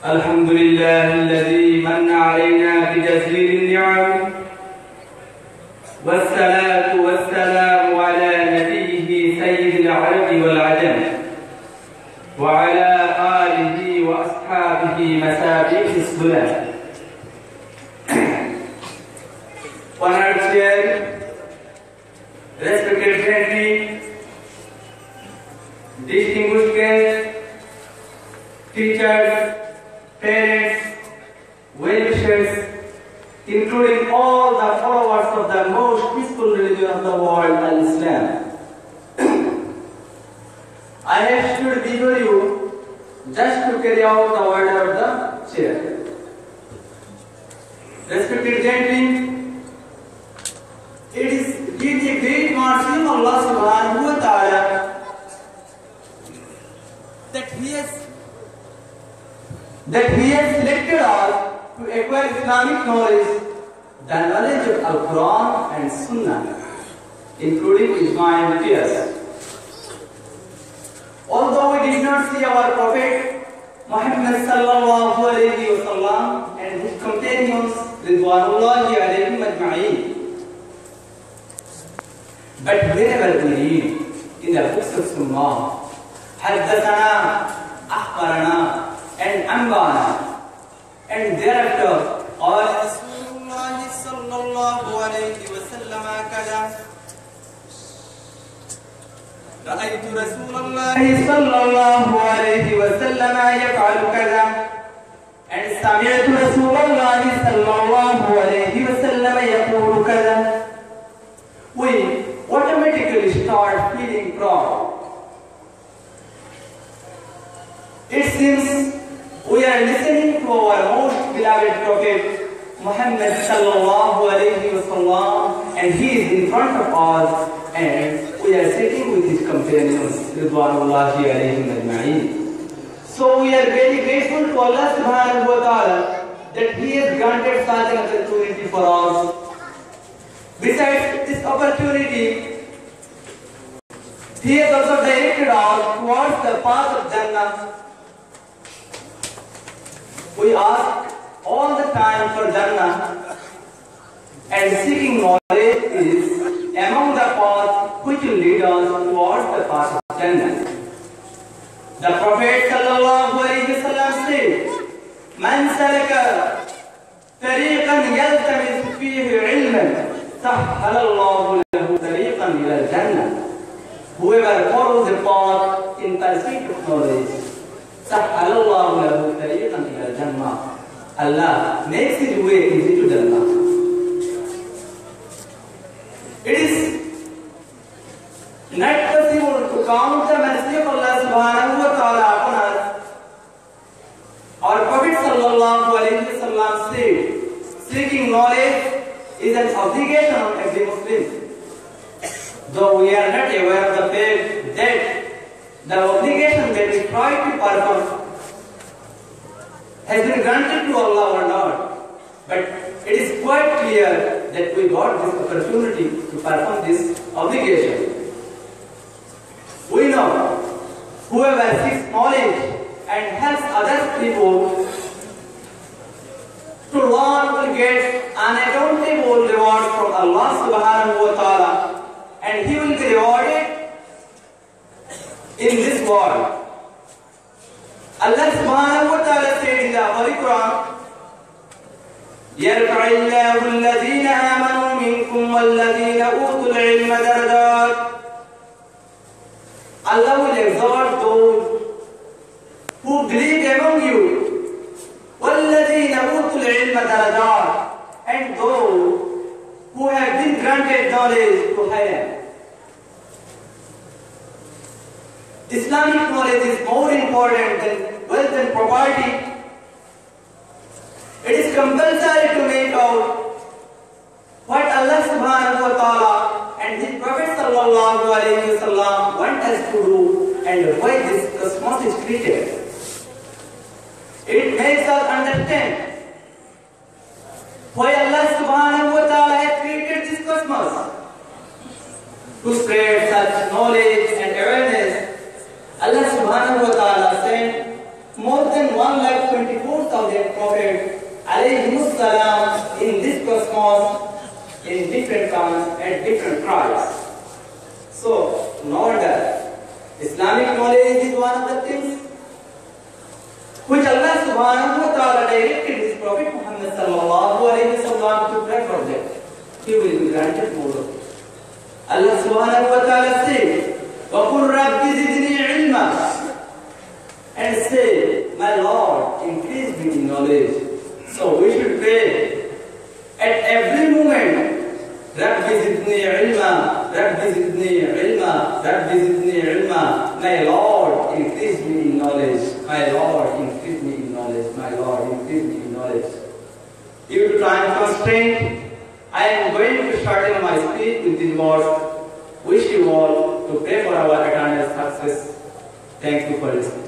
الحمد لله الذي من علينا بجزيل النعم، والصلاة والسلام على نبيه سيد العرب والعجم وعلى آله وأصحابه مسابيح السلام. Honored Chair, respected Secretary, distinguished guests, teachers, parents, well-wishers, including all the followers of the most peaceful religion of the world, Islam. I have stood before you just to carry out the order of the chair. Respected gentlemen, it is with a great mercy of Allah subhanahu wa ta'ala that He has selected us to acquire Islamic knowledge, the knowledge of Al-Quran and Sunnah, including Ijma and Qiyas. Although we did not see our Prophet Muhammad sallallahu alayhi wa sallam and his companions ridwanullahi alayhim ajma'in, but whenever we read in the books of Sunnah, Haddathana, Akhbarana, and Ambana, and thereafter, all Rasulullah sallallahu alayhi wa sallam kada, رأيت رسول الله صلى الله عليه وسلم يفعل كذا, and سمعت رسول الله صلى الله عليه وسلم يقول كذا, we automatically start feeling proud. It seems we are listening to our most beloved Prophet Muhammad sallallahu alayhi wa sallam, and he is in front of us, and we are sitting with his companions ridwanullahi alayhim ajma'in. So we are very grateful to Allah subhanahu wa ta'ala that He has granted such an opportunity for us. Besides this opportunity, He has also directed us towards the path of Jannah. We ask all the time for Jannah, and seeking knowledge is among the paths which will lead us towards the path of Jannah. The Prophet sallallahu alayhi wa sallam said, "Man salaka tariqan yaltamisu fihi ilman, sahhala Allahu lahu tariqan ila al-Jannah." Whoever follows the path in pursuit of knowledge, sahhala Allahu lahu tariqan ila al-Jannah, Allah makes his way easy to Jannah. It is not possible to count the mercy of Allah subhanahu wa ta'ala upon us. Our Prophet sallallahu alayhi wa sallam said, seeking knowledge is an obligation on every Muslim. Though we are not aware of the fact that the obligation that we try to perform has been granted to Allah or not, but it is quite clear that we got this opportunity to perform this obligation. We know whoever seeks knowledge and helps other people to learn will get unaccountable reward from Allah subhanahu wa ta'ala, and he will be rewarded in this world. Allah subhanahu wa ta'ala said in the Holy Quran, يَرْفَعِ اللَّهُ الَّذِينَ آمَنُوا مِنْكُمْ وَالَّذِينَ أُوتُوا الْعِلْمَ دَرَجَاتٍ. Allah will exalt those who believe among you, وَالَّذِينَ أُوتُوا الْعِلْمَ دَرَجَاتٍ, and those who have been granted knowledge to higher. Islamic knowledge is more important than wealth and property. It is compulsory to make out what Allah subhanahu wa ta'ala and His Prophet sallallahu alayhi wa sallam want us to do, and why this cosmos is created. It makes us understand why Allah subhanahu wa ta'ala has created this cosmos. To spread such knowledge and awareness, Allah subhanahu wa ta'ala sent more than 1,24,000 prophets alayhimus salam in this cosmos in different times and different tribes. So, no wonder Islamic knowledge is one of the things which Allah subhanahu wa ta'ala directed his Prophet Muhammad sallallahu alayhi wa sallam to pray for them. He will be granted more of it. Allah subhanahu wa ta'ala said, وَقُلْ رَبِّ زِدْنِي عِلْمًا, and say, my Lord, increase me in knowledge. So we should pray at every moment, رَبِّ زِدْنِي عِلْمًا, رَبِّ زِدْنِي عِلْمًا, رَبِّ زِدْنِي عِلْمًا. My Lord, increase me in knowledge. My Lord, increase me in knowledge. My Lord, increase me in knowledge. Due to time constraint, I am going to shorten my speech with these words. Wish you all to pray for our eternal success. Thank you for listening.